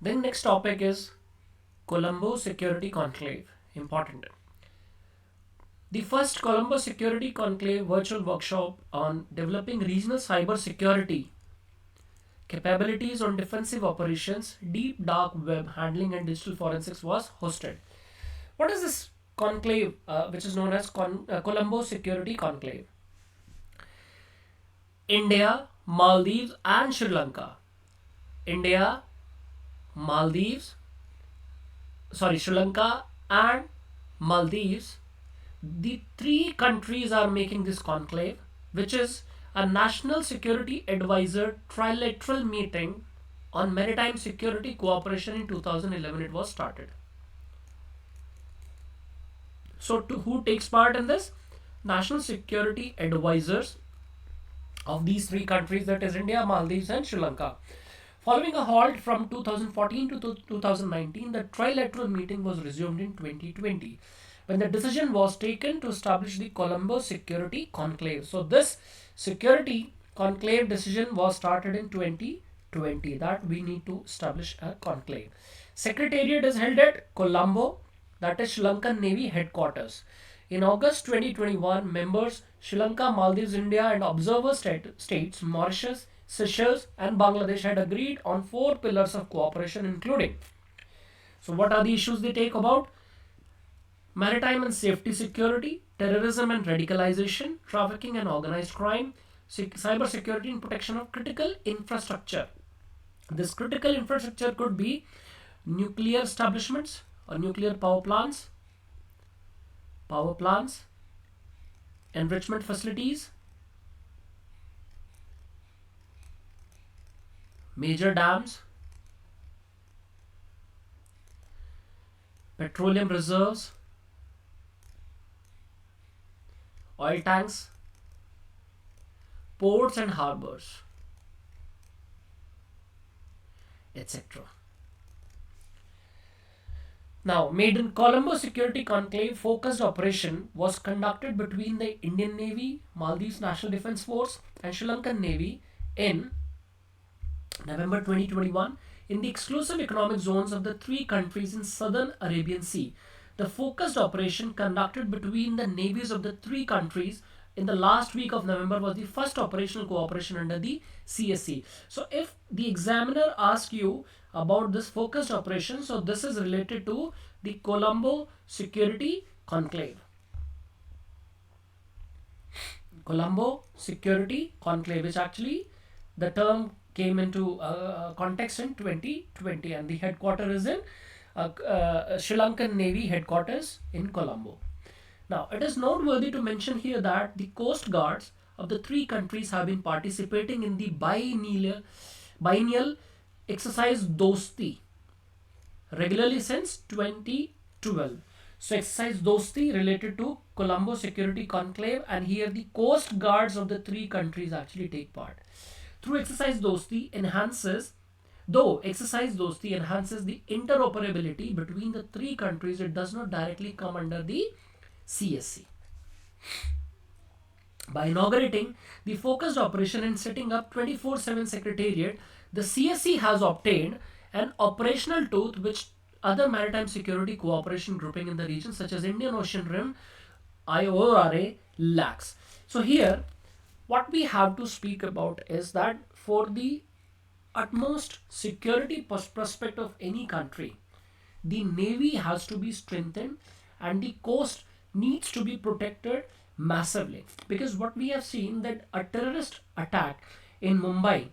Then next topic is Colombo Security Conclave. Important. The first Colombo Security Conclave virtual workshop on developing regional cyber security capabilities on defensive operations, deep dark web handling and digital forensics was hosted. What is this conclave, which is known as Colombo Security Conclave? India, Maldives, and Sri Lanka. India, Maldives, Sri Lanka, and Maldives. The three countries are making this conclave, which is a national security advisor trilateral meeting on maritime security cooperation in 2011. It was started. So, who takes part in this? National security advisors of these three countries, that is India, Maldives, and Sri Lanka. Following a halt from 2014 to 2019, the trilateral meeting was resumed in 2020 when the decision was taken to establish the Colombo Security Conclave. So this Security Conclave decision was started in 2020 that we need to establish a conclave. Secretariat is held at Colombo, that is Sri Lankan Navy headquarters. In August 2021, members Sri Lanka, Maldives, India, and observer states Mauritius, Seychelles, and Bangladesh had agreed on 4 pillars of cooperation, including. So, what are the issues they take about? Maritime and safety security, terrorism and radicalization, trafficking and organized crime, cyber security and protection of critical infrastructure. This critical infrastructure could be nuclear establishments or nuclear power plants, enrichment facilities, major dams, petroleum reserves, oil tanks, ports and harbors, etc. Now, Maiden Colombo Security Conclave focused operation was conducted between the Indian Navy, Maldives National Defence Force, and Sri Lankan Navy in November 2021 in the exclusive economic zones of the three countries in southern Arabian Sea. The focused operation conducted between the navies of the three countries in the last week of November was the first operational cooperation under the CSE. So if the examiner asks you about this focused operation, so this is related to the Colombo Security Conclave. Colombo Security Conclave, which actually the term came into context in 2020, and the headquarters is in Sri Lankan Navy headquarters in Colombo. Now, it is noteworthy to mention here that the coast guards of the three countries have been participating in the biennial exercise Dosti regularly since 2012. So, exercise Dosti related to Colombo Security Conclave, and here the coast guards of the three countries actually take part. Through exercise Dosti Though exercise Dosti enhances the interoperability between the three countries, it does not directly come under the CSE. By inaugurating the focused operation and setting up 24/7 secretariat, the CSE has obtained an operational tooth which other maritime security cooperation grouping in the region such as Indian Ocean Rim IORA lacks. So here what we have to speak about is that for the utmost security prospect of any country, the navy has to be strengthened and the coast needs to be protected massively, because what we have seen that a terrorist attack in Mumbai,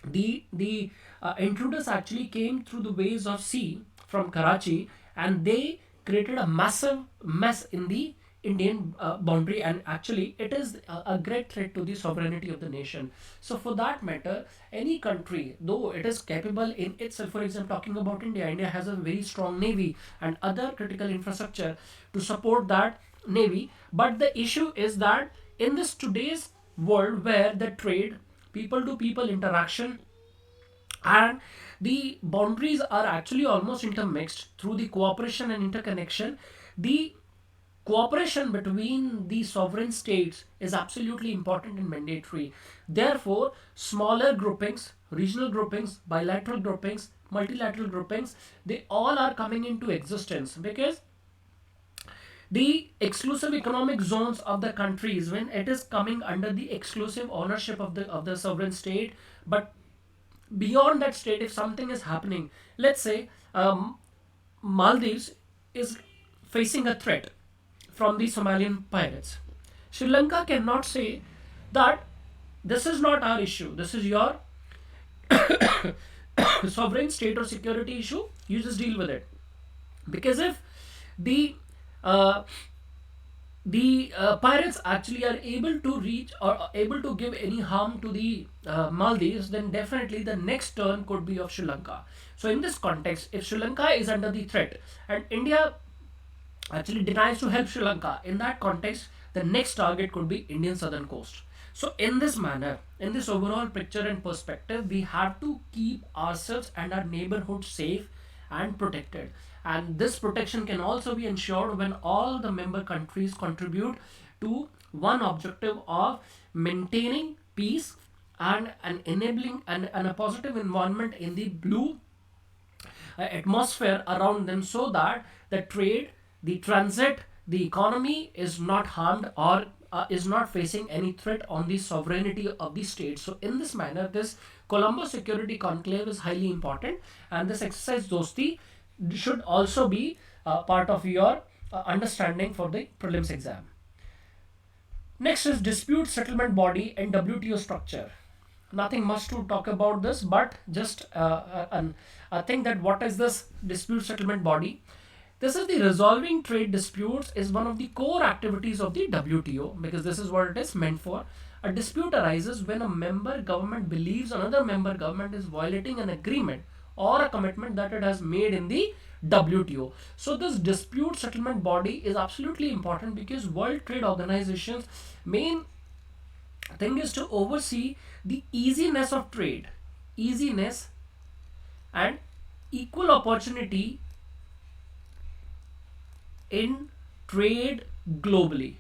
the intruders actually came through the ways of sea from Karachi, and they created a massive mess in the Indian boundary, and actually it is a great threat to the sovereignty of the nation. So for that matter, any country, though it is capable in itself, for example, talking about India, India has a very strong navy and other critical infrastructure to support that navy. But the issue is that in this today's world where the trade, people to people interaction, and the boundaries are actually almost intermixed through the cooperation and interconnection, the cooperation between the sovereign states is absolutely important and mandatory. Therefore, smaller groupings, regional groupings, bilateral groupings multilateral groupings, they all are coming into existence because the exclusive economic zones of the countries, when it is coming under the exclusive ownership of the sovereign state, but beyond that state, if something is happening, let's say Maldives is facing a threat from the Somalian pirates, Sri Lanka cannot say that this is not our issue, this is your sovereign state or security issue, you just deal with it. Because if the uh, pirates actually are able to reach or able to give any harm to the Maldives, then definitely the next turn could be of Sri Lanka. So in this context, if Sri Lanka is under the threat and India actually denies to help Sri Lanka, in that context, the next target could be Indian southern coast. So in this manner, in this overall picture and perspective, we have to keep ourselves and our neighborhood safe and protected. And this protection can also be ensured when all the member countries contribute to one objective of maintaining peace and enabling and a positive environment in the blue atmosphere around them, so that the trade, the transit, the economy is not harmed or is not facing any threat on the sovereignty of the state. So in this manner, this Colombo Security Conclave is highly important, and this exercise Dosti should also be part of your understanding for the prelims exam. Next is dispute settlement body and WTO structure. Nothing much to talk about this, but just I think that what is this dispute settlement body? This is the resolving trade disputes is one of the core activities of the WTO, because this is what it is meant for. A dispute arises when a member government believes another member government is violating an agreement or a commitment that it has made in the WTO. So this dispute settlement body is absolutely important, because World Trade Organization's main thing is to oversee the easiness of trade, easiness and equal opportunity in trade globally.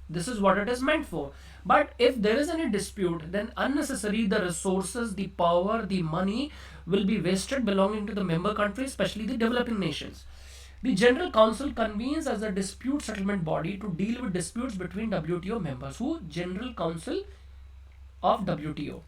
This is what it is meant for. But if there is any dispute, then unnecessary the resources, the power, the money will be wasted belonging to the member countries, especially the developing nations. The General Council convenes as a dispute settlement body to deal with disputes between WTO members. Who? General Council of WTO.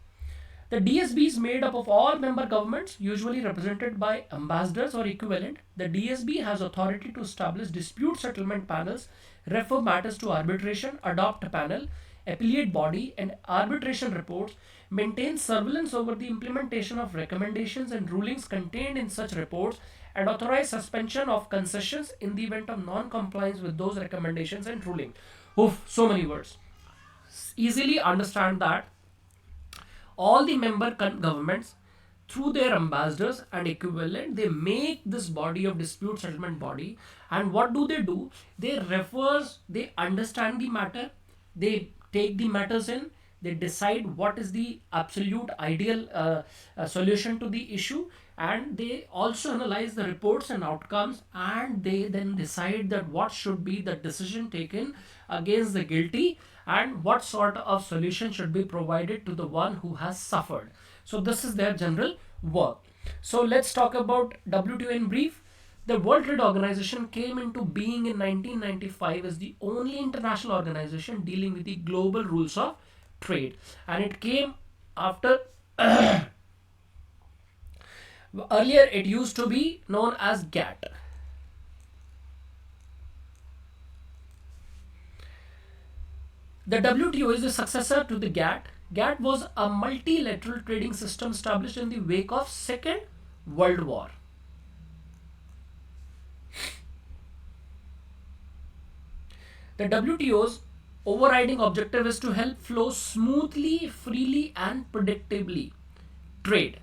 The DSB is made up of all member governments, usually represented by ambassadors or equivalent. The DSB has authority to establish dispute settlement panels, refer matters to arbitration, adopt a panel, appellate body, and arbitration reports, maintain surveillance over the implementation of recommendations and rulings contained in such reports, and authorize suspension of concessions in the event of non-compliance with those recommendations and ruling. Oof, so many words. Easily understand that all the member governments, through their ambassadors and equivalent, they make this body of dispute settlement body. And what do? They refers, they understand the matter, they take the matters in, they decide what is the absolute ideal solution to the issue, and they also analyze the reports and outcomes, and they then decide that what should be the decision taken against the guilty and what sort of solution should be provided to the one who has suffered. So this is their general work. So let's talk about WTO in brief. The World Trade Organization came into being in 1995 as the only international organization dealing with the global rules of trade, and it came after earlier it used to be known as GATT. The WTO is the successor to the GATT. GATT was a multilateral trading system established in the wake of Second World War. The WTO's overriding objective is to help flow smoothly, freely, and predictably trade.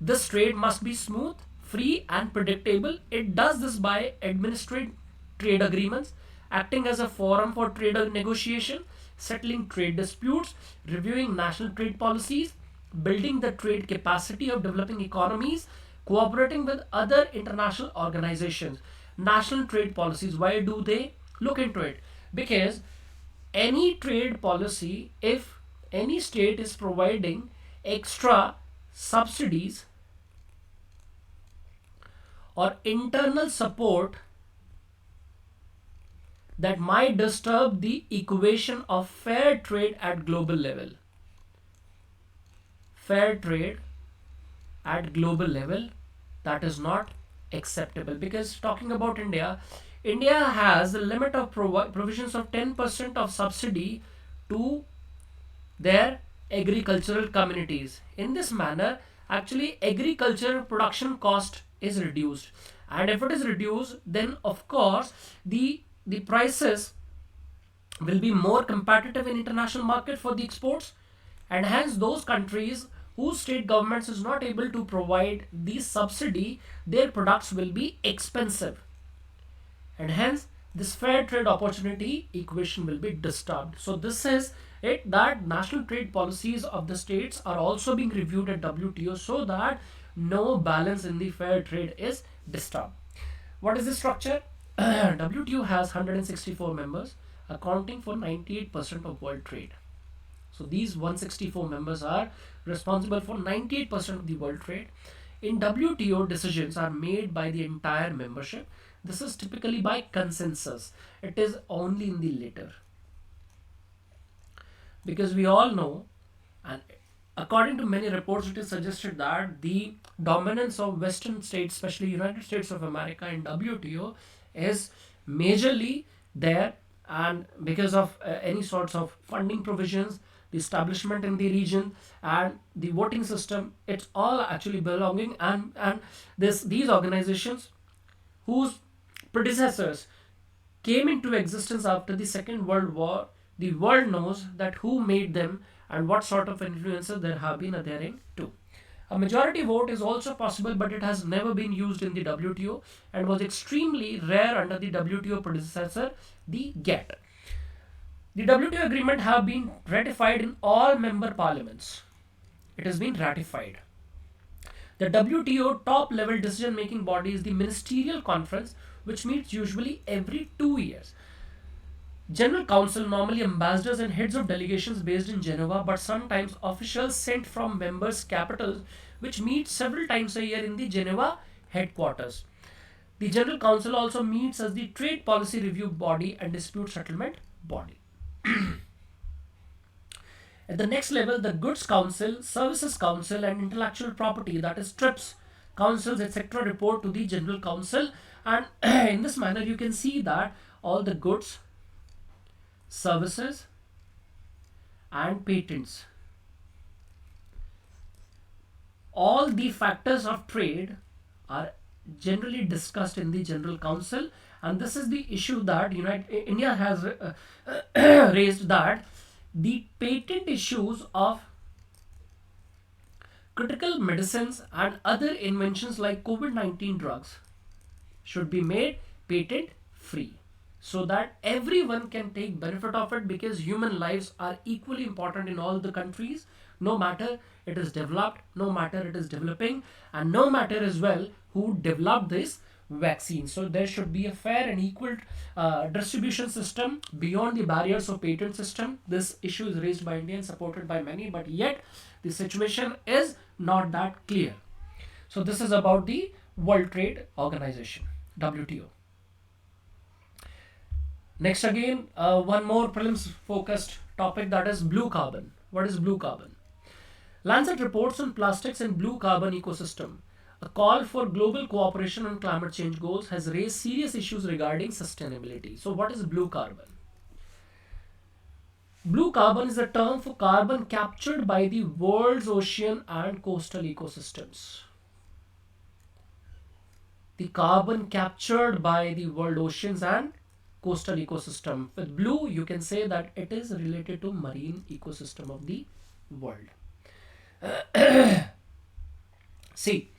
This trade must be smooth, free, and predictable. It does this by administering trade agreements, acting as a forum for trade negotiation, settling trade disputes, reviewing national trade policies, building the trade capacity of developing economies, cooperating with other international organizations. National trade policies, why do they look into it? Because any trade policy, if any state is providing extra subsidies or internal support that might disturb the equation of fair trade at global level. Fair trade at global level, that is not acceptable, because talking about India has a limit of provisions of 10% of subsidy to their agricultural communities. In this manner, actually agriculture production cost is reduced, and if it is reduced, then of course the prices will be more competitive in international market for the exports, and hence those countries whose state governments is not able to provide the subsidy, their products will be expensive, and hence this fair trade opportunity equation will be disturbed. So this is it, that national trade policies of the states are also being reviewed at WTO so that no balance in the fair trade is disturbed. What is the structure? WTO has 164 members accounting for 98% of world trade. So these 164 members are responsible for 98% of the world trade. In WTO, decisions are made by the entire membership. This is typically by consensus. It is only in the letter. Because we all know, and according to many reports, it is suggested that the dominance of Western states, especially United States of America in WTO, is majorly there, and because of any sorts of funding provisions, the establishment in the region, and the voting system, it's all actually belonging, and these organizations whose predecessors came into existence after the Second World War, the world knows that who made them and what sort of influences there have been adhering to. A majority vote is also possible, but it has never been used in the WTO and was extremely rare under the WTO predecessor, the GATT. The WTO agreement have been ratified in all member parliaments. It has been ratified. The WTO top level decision making body is the Ministerial Conference, which meets usually every 2 years. General Council, normally ambassadors and heads of delegations based in Geneva, but sometimes officials sent from members' capitals, which meet several times a year in the Geneva headquarters. The General Council also meets as the trade policy review body and dispute settlement body. At the next level, the Goods Council, Services Council, and Intellectual Property, that is TRIPS councils, etc., report to the General Council, and in this manner you can see that all the goods, services, and patents, all the factors of trade are generally discussed in the General Council, and this is the issue that India has raised, that the patent issues of critical medicines and other inventions like COVID-19 drugs should be made patent free, so that everyone can take benefit of it, because human lives are equally important in all the countries, no matter it is developed, no matter it is developing, and no matter as well who developed this vaccine. So there should be a fair and equal distribution system beyond the barriers of patent system. This issue is raised by India and supported by many, but yet the situation is not that clear. So this is about the World Trade Organization, WTO. Next again, one more prelims focused topic, that is blue carbon. What is blue carbon? Lancet reports on plastics and blue carbon ecosystem. A call for global cooperation on climate change goals has raised serious issues regarding sustainability. So what is blue carbon? Blue carbon is a term for carbon captured by the world's ocean and coastal ecosystems. The carbon captured by the world oceans and coastal ecosystem. With blue, you can say that it is related to marine ecosystem of the world. See,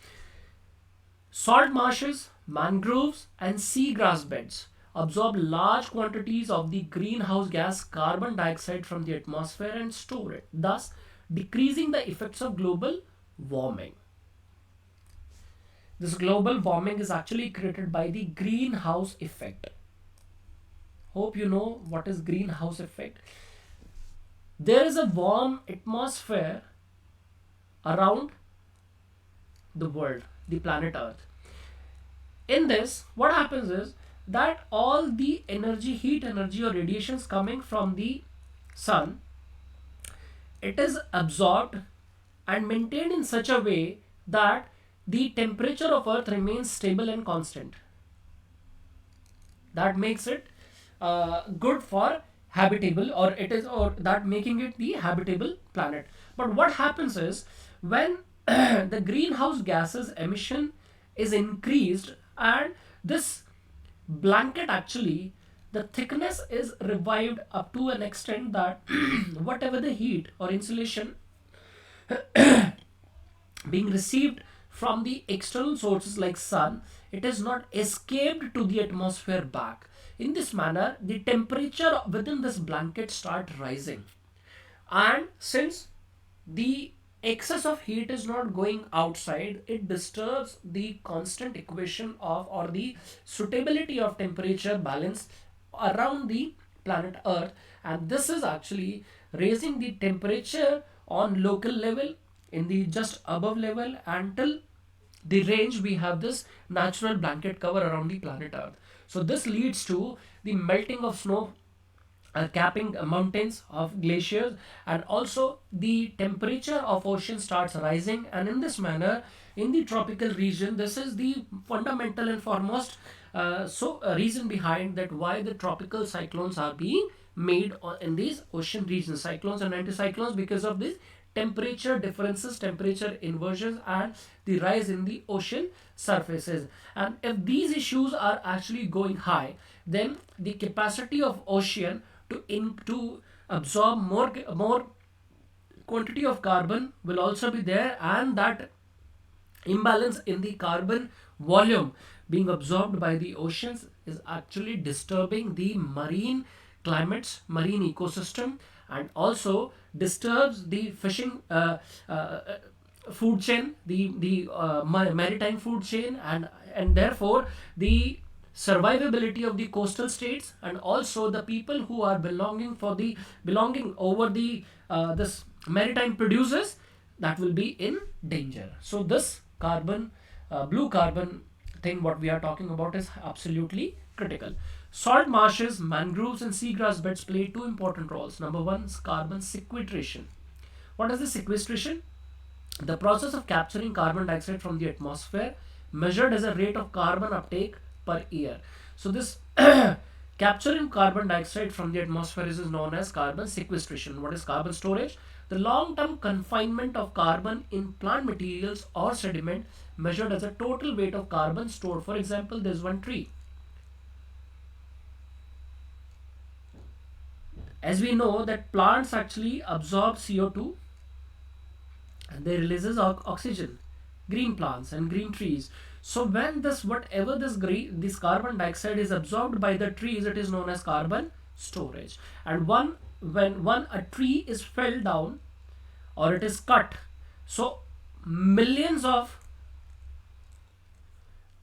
salt marshes, mangroves, and seagrass beds absorb large quantities of the greenhouse gas carbon dioxide from the atmosphere and store it, thus decreasing the effects of global warming. This global warming is actually created by the greenhouse effect. Hope you know what is greenhouse effect. There is a warm atmosphere around the world, the planet Earth. In this, what happens is that all the energy, heat energy or radiations coming from the sun, it is absorbed and maintained in such a way that the temperature of earth remains stable and constant. That makes it good for habitable, or it is, or that making it the habitable planet. But what happens is when the greenhouse gases emission is increased, and this blanket actually, the thickness is revived up to an extent that whatever the heat or insulation being received from the external sources like sun, it is not escaped to the atmosphere back. In this manner, the temperature within this blanket start rising, and since the excess of heat is not going outside, it disturbs the constant equation of, or the suitability of temperature balance around the planet earth, and this is actually raising the temperature on local level, in the just above level, until the range we have this natural blanket cover around the planet earth. So this leads to the melting of snow, capping mountains of glaciers, and also the temperature of ocean starts rising. And in this manner, in the tropical region, this is the fundamental and foremost reason behind that why the tropical cyclones are being made in these ocean regions, cyclones and anticyclones, because of this temperature differences, temperature inversions, and the rise in the ocean surfaces. And if these issues are actually going high, then the capacity of ocean to absorb more quantity of carbon will also be there, and that imbalance in the carbon volume being absorbed by the oceans is actually disturbing the marine climates, marine ecosystem, and also disturbs the fishing food chain, the maritime food chain, and therefore the survivability of the coastal states, and also the people who are belonging over the this maritime producers, that will be in danger. So this carbon, blue carbon thing what we are talking about is absolutely critical. Salt marshes, mangroves, and seagrass beds play two important roles. Number one is carbon sequestration. What is the sequestration? The process of capturing carbon dioxide from the atmosphere, measured as a rate of carbon uptake per year. So this capturing carbon dioxide from the atmosphere is known as carbon sequestration. What is carbon storage? The long-term confinement of carbon in plant materials or sediment, measured as a total weight of carbon stored. For example, there is one tree. As we know that plants actually absorb CO2 and they releases oxygen, green plants and green trees. So when this carbon dioxide is absorbed by the trees, it is known as carbon storage. And when a tree is felled down or it is cut, so millions of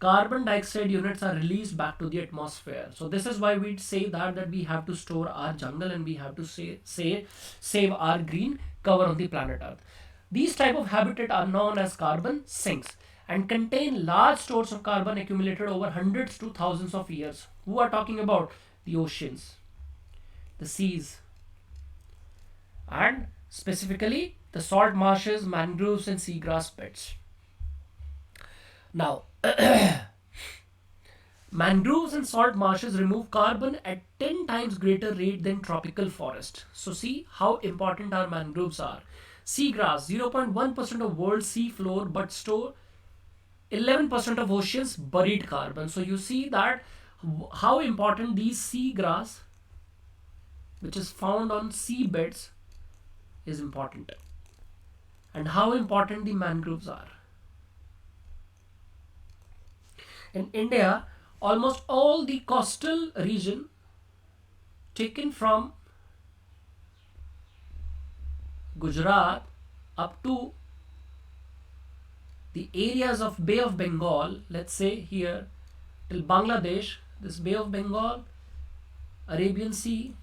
carbon dioxide units are released back to the atmosphere. So this is why we say that we have to store our jungle, and we have to save our green cover on the planet earth. These type of habitat are known as carbon sinks and contain large stores of carbon accumulated over hundreds to thousands of years. Who are talking about? The oceans, the seas, and specifically the salt marshes, mangroves, and seagrass beds. Now, mangroves and salt marshes remove carbon at 10 times greater rate than tropical forest. So see how important our mangroves are. Seagrass, 0.1% of world sea floor, but store 11% of oceans buried carbon. So you see that how important these seagrass, which is found on seabeds, is important, and how important the mangroves are. In India, almost all the coastal region taken from Gujarat up to the areas of Bay of Bengal, let's say here till Bangladesh, this Bay of Bengal, Arabian Sea,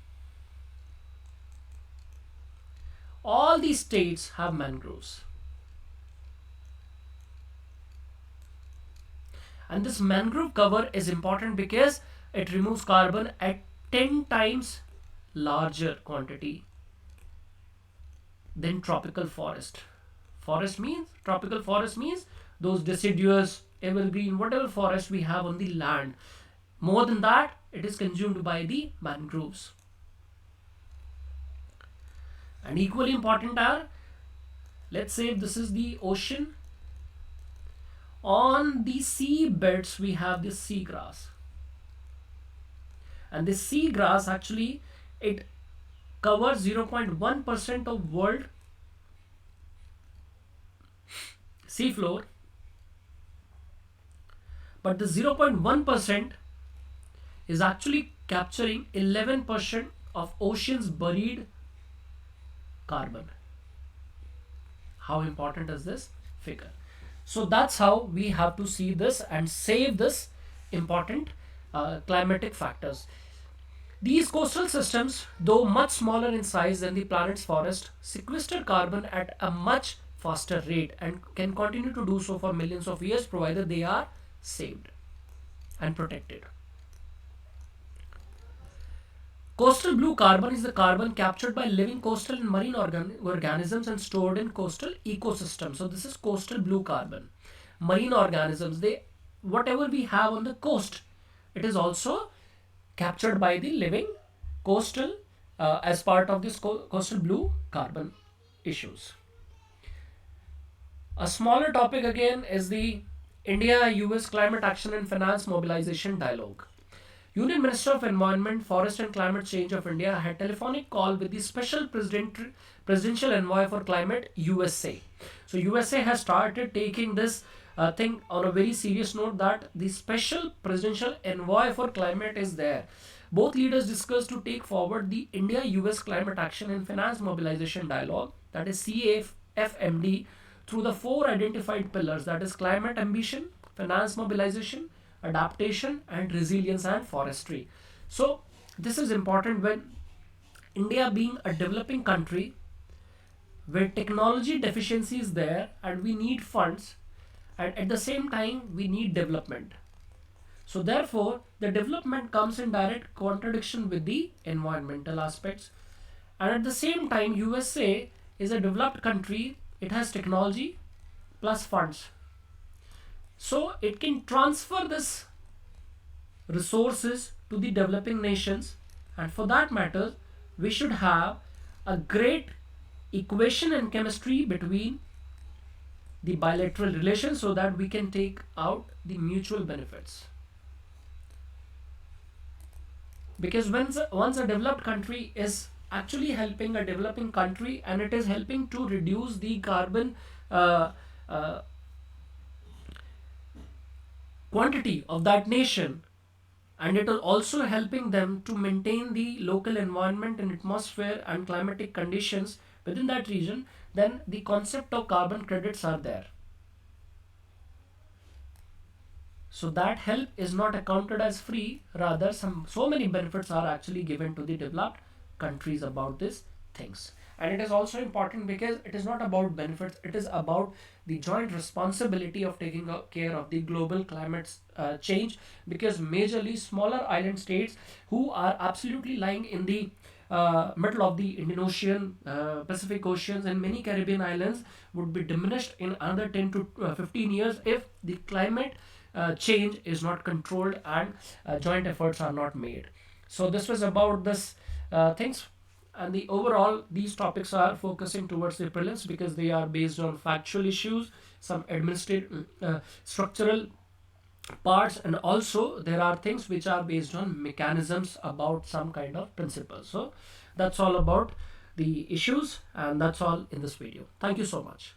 all these states have mangroves. And this mangrove cover is important because it removes carbon at 10 times larger quantity than tropical forest. Tropical forest means those deciduous, evergreen, whatever forest we have on the land. More than that, it is consumed by the mangroves. And equally important are, let's say this is the ocean. On the sea beds we have this seagrass. And this seagrass actually, it covers 0.1% of world seafloor, but the 0.1% is actually capturing 11% of ocean's buried carbon. How important is this figure? So that's how we have to see this and save this important climatic factors. These coastal systems, though much smaller in size than the planet's forest, sequester carbon at a much faster rate and can continue to do so for millions of years provided they are saved and protected. Coastal blue carbon is the carbon captured by living coastal and marine organisms and stored in coastal ecosystems. So this is coastal blue carbon. Marine organisms, whatever we have on the coast, it is also captured by the living coastal as part of this coastal blue carbon issues. A smaller topic again is the India-US Climate Action and Finance Mobilization Dialogue. Union Minister of Environment, Forest and Climate Change of India had telephonic call with the Special Presidential Envoy for Climate, USA. So USA has started taking this thing on a very serious note, that the Special Presidential Envoy for Climate is there. Both leaders discussed to take forward the India-US Climate Action and Finance Mobilization Dialogue, that is CAFMD, through the 4 identified pillars, that is climate ambition, finance mobilization, adaptation and resilience and forestry. So this is important when India being a developing country where technology deficiency is there and we need funds, and at the same time we need development. So therefore the development comes in direct contradiction with the environmental aspects, and at the same time USA is a developed country, it has technology plus funds. So it can transfer this resources to the developing nations, and for that matter we should have a great equation and chemistry between the bilateral relations so that we can take out the mutual benefits. Because once a developed country is actually helping a developing country and it is helping to reduce the carbon quantity of that nation, and it is also helping them to maintain the local environment and atmosphere and climatic conditions within that region, then the concept of carbon credits are there. So that help is not accounted as free, rather so many benefits are actually given to the developed countries about these things. And it is also important because it is not about benefits, it is about the joint responsibility of taking care of the global climate change, because majorly smaller island states who are absolutely lying in the middle of the Indian Ocean, Pacific Oceans and many Caribbean islands would be diminished in another 10 to 15 years if the climate change is not controlled and joint efforts are not made. So this was about this things, and the overall these topics are focusing towards the prelims because they are based on factual issues, some administrative structural parts, and also there are things which are based on mechanisms about some kind of principles. So that's all about the issues, and that's all in this video. Thank you so much.